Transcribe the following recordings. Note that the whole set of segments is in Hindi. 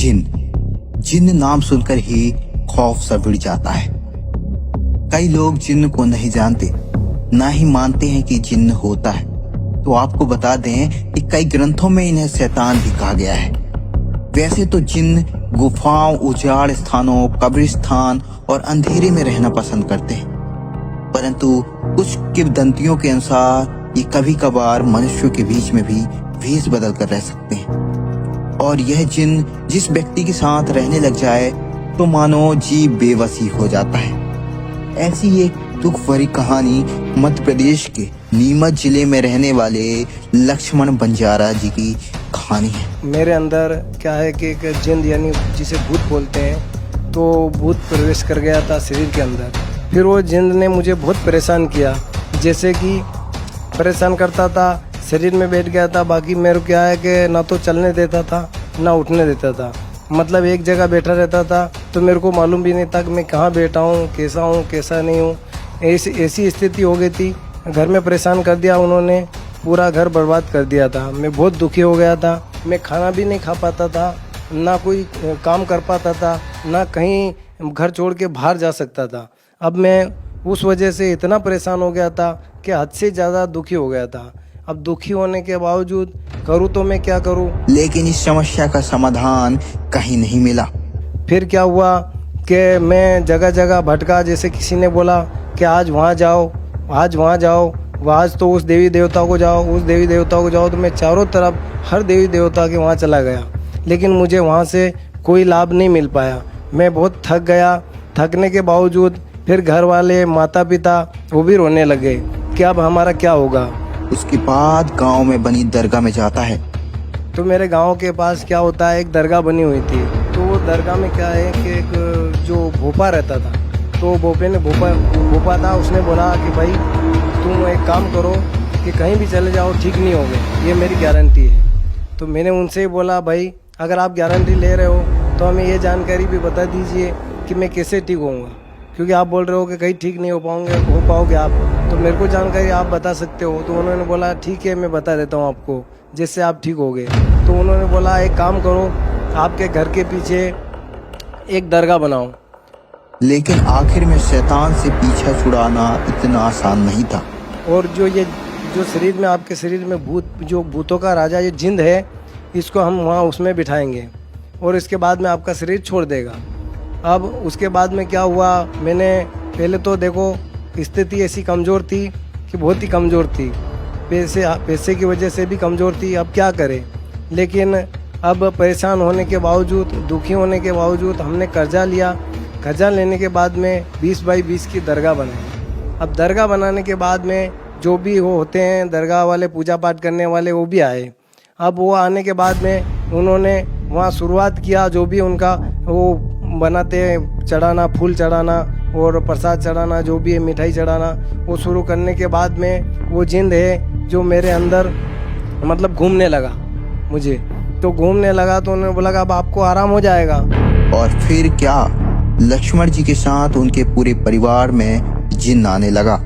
जिन्न। जिन्न नाम सुनकर ही खौफ सा भिड़ जाता है। कई लोग जिन्न को नहीं जानते, ना ही मानते हैं कि जिन्न होता है। तो आपको बता दें कि कई ग्रंथों में इन्हें शैतान भी कहा गया है। वैसे तो जिन्न गुफाओं, उजाड़ स्थानों, कब्रिस्तान और अंधेरे में रहना पसंद करते हैं, परंतु कुछ किंवदंतियों के अनुसार ये कभी कभार मनुष्यों के बीच में भी भेष बदल कर रह सकते हैं। और यह जिन्न जिस व्यक्ति के साथ रहने लग जाए तो मानो जीव बेबसी हो जाता है। ऐसी एक दुख भरी कहानी मध्य प्रदेश के नीमच जिले में रहने वाले लक्ष्मण बंजारा जी की कहानी है। मेरे अंदर क्या है कि एक जिन्न यानी जिसे भूत बोलते हैं, तो भूत प्रवेश कर गया था शरीर के अंदर। फिर वो जिन्न ने मुझे बहुत परेशान किया, जैसे कि परेशान करता था, शरीर में बैठ गया था। बाकी मेरे क्या है कि ना तो चलने देता था ना उठने देता था, मतलब एक जगह बैठा रहता था। तो मेरे को मालूम भी नहीं था कि मैं कहाँ बैठा हूँ, कैसा नहीं हूँ। ऐसी स्थिति हो गई थी। घर में परेशान कर दिया उन्होंने, पूरा घर बर्बाद कर दिया था। मैं बहुत दुखी हो गया था। मैं खाना भी नहीं खा पाता था, ना कोई काम कर पाता था, ना कहीं घर छोड़ के बाहर जा सकता था। अब मैं उस वजह से इतना परेशान हो गया था कि हद से ज़्यादा दुखी हो गया था। अब दुखी होने के बावजूद करूँ तो मैं क्या करूँ। लेकिन इस समस्या का समाधान कहीं नहीं मिला। फिर क्या हुआ कि मैं जगह जगह भटका। जैसे किसी ने बोला कि आज वहाँ जाओ, आज वहाँ जाओ, आज तो उस देवी देवता को जाओ, उस देवी देवता को जाओ। तो मैं चारों तरफ हर देवी देवता के वहाँ चला गया, लेकिन मुझे वहाँ से कोई लाभ नहीं मिल पाया। मैं बहुत थक गया। थकने के बावजूद फिर घर वाले, माता पिता वो भी रोने लगे कि अब हमारा क्या होगा। उसके बाद गांव में बनी दरगाह में जाता है। तो मेरे गांव के पास क्या होता है, एक दरगाह बनी हुई थी। तो वो दरगाह में क्या है कि एक जो भोपा रहता था, तो भोपा था, उसने बोला कि भाई तुम एक काम करो कि कहीं भी चले जाओ, ठीक नहीं होगे, ये मेरी गारंटी है। तो मैंने उनसे बोला भाई अगर आप गारंटी ले रहे हो तो हमें ये जानकारी भी बता दीजिए कि मैं कैसे ठीक होऊंगा, क्योंकि आप बोल रहे हो कि कहीं ठीक नहीं हो पाओगे आप, तो मेरे को जानकारी आप बता सकते हो। तो उन्होंने बोला ठीक है मैं बता देता हूँ आपको, जिससे आप ठीक हो गए। तो उन्होंने बोला एक काम करो, आपके घर के पीछे एक दरगाह बनाओ। लेकिन आखिर में शैतान से पीछा छुड़ाना इतना आसान नहीं था। और जो शरीर में, आपके शरीर में भूतों का राजा ये जिन्न है, इसको हम वहाँ उसमें बिठाएंगे और इसके बाद में आपका शरीर छोड़ देगा। अब उसके बाद में क्या हुआ, मैंने पहले तो देखो स्थिति ऐसी कमज़ोर थी कि बहुत ही कमज़ोर थी, पैसे की वजह से भी कमज़ोर थी। अब क्या करें, लेकिन अब परेशान होने के बावजूद, दुखी होने के बावजूद हमने कर्जा लिया। कर्जा लेने के बाद में 20 बाई 20 की दरगाह बनाई। अब दरगाह बनाने के बाद में जो भी वो होते हैं दरगाह वाले, पूजा पाठ करने वाले, वो भी आए। अब वो आने के बाद में उन्होंने वहाँ शुरुआत किया, जो भी उनका वो बनाते हैं चढ़ाना, फूल चढ़ाना और प्रसाद चढ़ाना, जो भी है मिठाई चढ़ाना, वो शुरू करने के बाद में वो जिन्न है जो मेरे अंदर मतलब घूमने लगा मुझे। तो घूमने लगा तो उन्होंने बोला कि अब आपको आराम हो जाएगा। और फिर क्या, लक्ष्मण जी के साथ उनके पूरे परिवार में जिन्न आने लगा।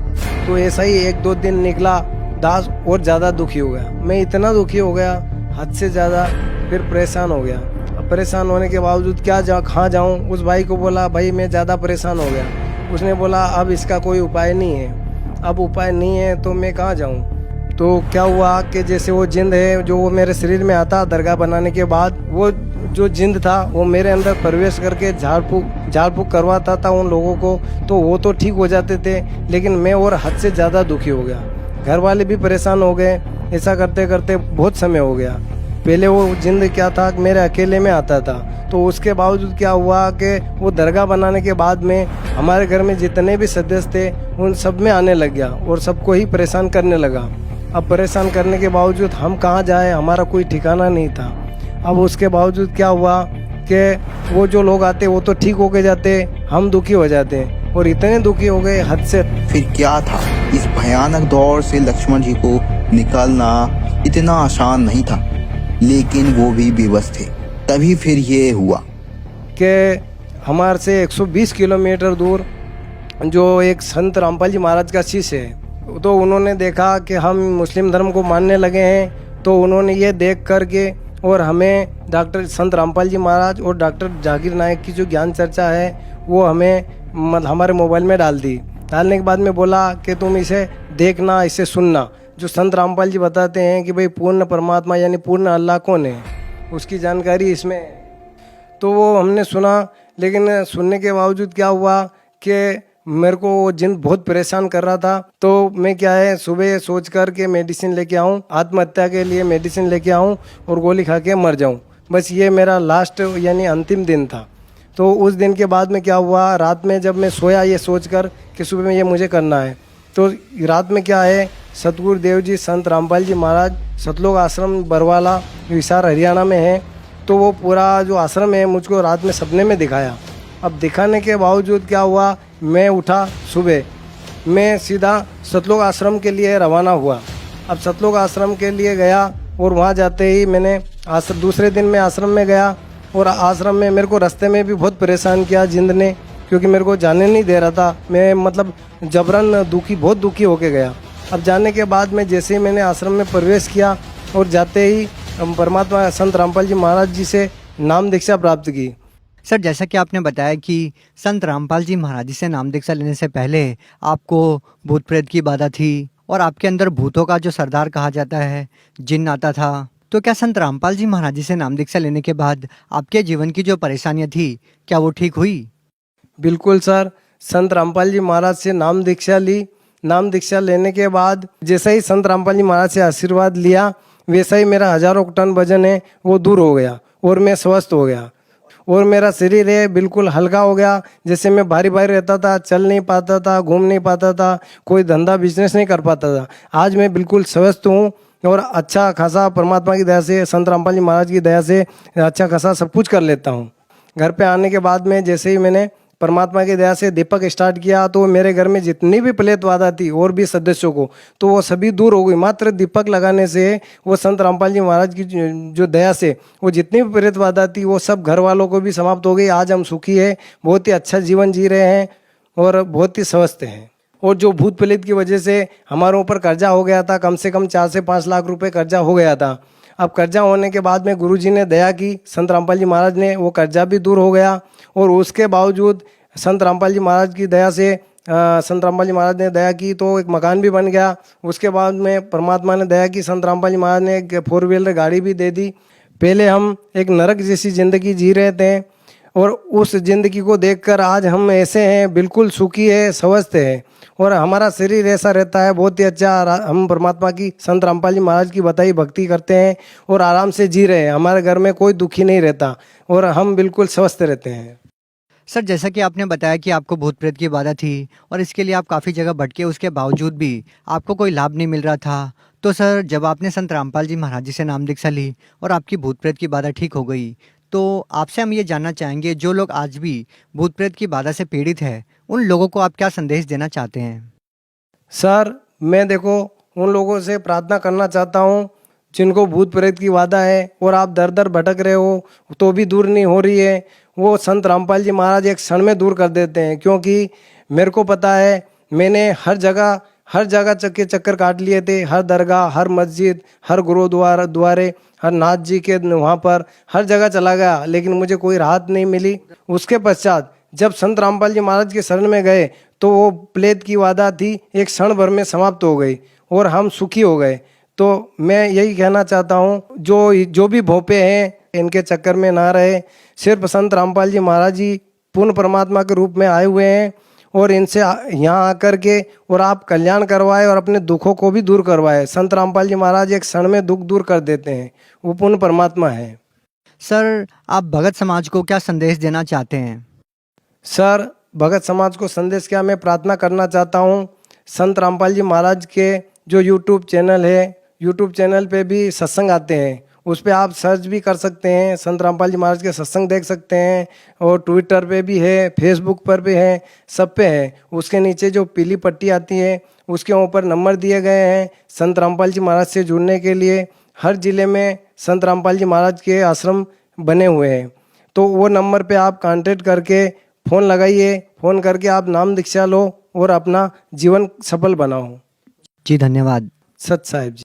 तो ऐसा ही 1-2 दिन निकला, दास और ज़्यादा दुखी हो गया। मैं इतना दुखी हो गया हद से ज़्यादा, फिर परेशान हो गया। अब परेशान होने के बावजूद कहाँ जाऊँ। उस भाई को बोला भाई मैं ज़्यादा परेशान हो गया। उसने बोला अब इसका कोई उपाय नहीं है। अब उपाय नहीं है तो मैं कहाँ जाऊँ। तो क्या हुआ कि जैसे वो जिन्न है जो वो मेरे शरीर में आता, दरगाह बनाने के बाद वो जो जिन्न था वो मेरे अंदर प्रवेश करके झाड़ फूक करवाता था उन लोगों को, तो वो तो ठीक हो जाते थे, लेकिन मैं और हद से ज़्यादा दुखी हो गया। घर वाले भी परेशान हो गए। ऐसा करते करते बहुत समय हो गया। पहले वो जिन्न क्या था कि मेरे अकेले में आता था, तो उसके बावजूद क्या हुआ कि वो दरगाह बनाने के बाद में हमारे घर में जितने भी सदस्य थे उन सब में आने लग गया और सबको ही परेशान करने लगा। अब परेशान करने के बावजूद हम कहाँ जाए, हमारा कोई ठिकाना नहीं था। अब उसके बावजूद क्या हुआ कि वो जो लोग आते वो तो ठीक होके जाते, हम दुखी हो जाते और इतने दुखी हो गए हद से। फिर क्या था, इस भयानक दौर से लक्ष्मण जी को निकालना इतना आसान नहीं था, लेकिन वो भी बेबस थे। तभी फिर ये हुआ कि हमारे से 120 किलोमीटर दूर जो एक संत रामपाल जी महाराज का शिष्य है, तो उन्होंने देखा कि हम मुस्लिम धर्म को मानने लगे हैं, तो उन्होंने ये देख कर के और हमें डॉक्टर संत रामपाल जी महाराज और डॉक्टर जाकिर नायक की जो ज्ञान चर्चा है वो हमें हमारे मोबाइल में डाल दी। डालने के बाद में बोला कि तुम इसे देखना, इसे सुनना। जो संत रामपाल जी बताते हैं कि भाई पूर्ण परमात्मा यानी पूर्ण अल्लाह कौन है, उसकी जानकारी इसमें है। तो वो हमने सुना, लेकिन सुनने के बावजूद क्या हुआ कि मेरे को वो जिन बहुत परेशान कर रहा था। तो मैं क्या है सुबह सोच कर के मेडिसिन लेके आऊँ, आत्महत्या के लिए मेडिसिन लेके आऊँ और गोली खा के मर जाऊँ, बस ये मेरा लास्ट यानी अंतिम दिन था। तो उस दिन के बाद में क्या हुआ, रात में जब मैं सोया ये सोच कर कि सुबह में ये मुझे करना है, तो रात में क्या है सतगुरु देव जी संत रामपाल जी महाराज सतलोक आश्रम बरवाला हिसार हरियाणा में है, तो वो पूरा जो आश्रम है मुझको रात में सपने में दिखाया। अब दिखाने के बावजूद क्या हुआ, मैं उठा सुबह, मैं सीधा सतलोक आश्रम के लिए रवाना हुआ। अब सतलोक आश्रम के लिए गया और वहाँ जाते ही मैंने दूसरे दिन मैं आश्रम में गया और आश्रम में मेरे को रास्ते में भी बहुत परेशान किया जिंद ने, क्योंकि मेरे को जाने नहीं दे रहा था। मैं मतलब जबरन बहुत दुखी होके गया। अब जाने के बाद में जैसे ही मैंने आश्रम में प्रवेश किया और जाते ही परमात्मा संत रामपाल जी महाराज जी से नाम दीक्षा प्राप्त की। सर, जैसा कि आपने बताया कि संत रामपाल जी महाराज जी से नाम दीक्षा लेने से पहले आपको भूत प्रेत की बाधा थी और आपके अंदर भूतों का जो सरदार कहा जाता है जिन्न आता था। तो क्या संत रामपाल जी महाराज जी से नाम दीक्षा लेने के बाद आपके जीवन की जो परेशानियां थी क्या वो ठीक हुई? बिल्कुल सर, संत रामपाल जी महाराज से नाम दीक्षा ली। नाम दीक्षा लेने के बाद जैसा ही संत रामपाल जी महाराज से आशीर्वाद लिया वैसा ही मेरा हजारों टन वजन है वो दूर हो गया और मैं स्वस्थ हो गया और मेरा शरीर है बिल्कुल हल्का हो गया। जैसे मैं भारी भारी रहता था, चल नहीं पाता था, घूम नहीं पाता था, कोई धंधा बिजनेस नहीं कर पाता था, आज मैं बिल्कुल स्वस्थ हूँ और अच्छा खासा परमात्मा की दया से संत रामपाल जी महाराज की दया से अच्छा खासा सब कुछ कर लेता हूँ। घर पे आने के बाद में जैसे ही मैंने परमात्मा की दया से दीपक स्टार्ट किया तो मेरे घर में जितनी भी प्लेत बाधा थी और भी सदस्यों को तो वो सभी दूर हो गई। मात्र दीपक लगाने से वो संत रामपाल जी महाराज की जो दया से वो जितनी भी प्लेत बाधा थी वो सब घर वालों को भी समाप्त हो गई। आज हम सुखी है, बहुत ही अच्छा जीवन जी रहे हैं और बहुत ही स्वस्थ हैं। और जो भूत प्रेत की वजह से हमारे ऊपर कर्जा हो गया था, कम से कम 4 से 5 लाख रुपए कर्जा हो गया था। अब कर्जा होने के बाद में गुरुजी ने दया की, संत रामपाल जी महाराज ने, वो कर्जा भी दूर हो गया। और उसके बावजूद संत रामपाल जी महाराज की दया से संत रामपाल जी महाराज ने दया की तो एक मकान भी बन गया। उसके बाद में परमात्मा ने दया की, संत रामपाल जी महाराज ने एक 4 व्हीलर गाड़ी भी दे दी। पहले हम एक नरक जैसी ज़िंदगी जी रहे थे और उस ज़िंदगी को देखकर आज हम ऐसे हैं, बिल्कुल सुखी है, स्वस्थ है और हमारा शरीर ऐसा रहता है बहुत ही अच्छा। हम परमात्मा की संत रामपाल जी महाराज की बताई भक्ति करते हैं और आराम से जी रहे हैं। हमारे घर में कोई दुखी नहीं रहता और हम बिल्कुल स्वस्थ रहते हैं। सर, जैसा कि आपने बताया कि आपको भूत प्रेत की बाधा थी और इसके लिए आप काफ़ी जगह भटके, उसके बावजूद भी आपको कोई लाभ नहीं मिल रहा था। तो सर, जब आपने संत रामपाल जी महाराज जी से नाम दीक्षा ली और आपकी भूत प्रेत की बाधा ठीक हो गई, तो आपसे हम ये जानना चाहेंगे जो लोग आज भी भूत प्रेत की बाधा से पीड़ित है उन लोगों को आप क्या संदेश देना चाहते हैं? सर, मैं देखो उन लोगों से प्रार्थना करना चाहता हूँ जिनको भूत प्रेत की बाधा है और आप दर दर भटक रहे हो तो भी दूर नहीं हो रही है, वो संत रामपाल जी महाराज एक क्षण में दूर कर देते हैं। क्योंकि मेरे को पता है, मैंने हर जगह चक्कर काट लिए थे, हर दरगाह, हर मस्जिद, हर गुरुद्वारे, हर नाथ जी के वहाँ पर हर जगह चला गया, लेकिन मुझे कोई राहत नहीं मिली। उसके पश्चात जब संत रामपाल जी महाराज के शरण में गए तो वो प्लेत की बाधा थी एक क्षण भर में समाप्त हो गई और हम सुखी हो गए। तो मैं यही कहना चाहता हूँ जो भी भोपे हैं इनके चक्कर में ना रहे। सिर्फ संत रामपाल जी महाराज जी पूर्ण परमात्मा के रूप में आए हुए हैं और इनसे यहाँ आकर के और आप कल्याण करवाए और अपने दुखों को भी दूर करवाए। संत रामपाल जी महाराज एक क्षण में दुख दूर कर देते हैं, वो पूर्ण परमात्मा है। सर, आप भगत समाज को क्या संदेश देना चाहते हैं? सर, भगत समाज को संदेश क्या, मैं प्रार्थना करना चाहता हूँ संत रामपाल जी महाराज के जो यूट्यूब चैनल है, यूट्यूब चैनल पे भी सत्संग आते हैं, उस पर आप सर्च भी कर सकते हैं, संत रामपाल जी महाराज के सत्संग देख सकते हैं। और ट्विटर पे भी है, फेसबुक पर भी है, सब पे है। उसके नीचे जो पीली पट्टी आती है उसके ऊपर नंबर दिए गए हैं संत रामपाल जी महाराज से जुड़ने के लिए। हर जिले में संत रामपाल जी महाराज के आश्रम बने हुए हैं, तो वो नंबर पे आप कांटेक्ट करके फ़ोन लगाइए, फ़ोन करके आप नाम दीक्षा लो और अपना जीवन सफल बनाओ। जी, धन्यवाद। सत साहिब जी।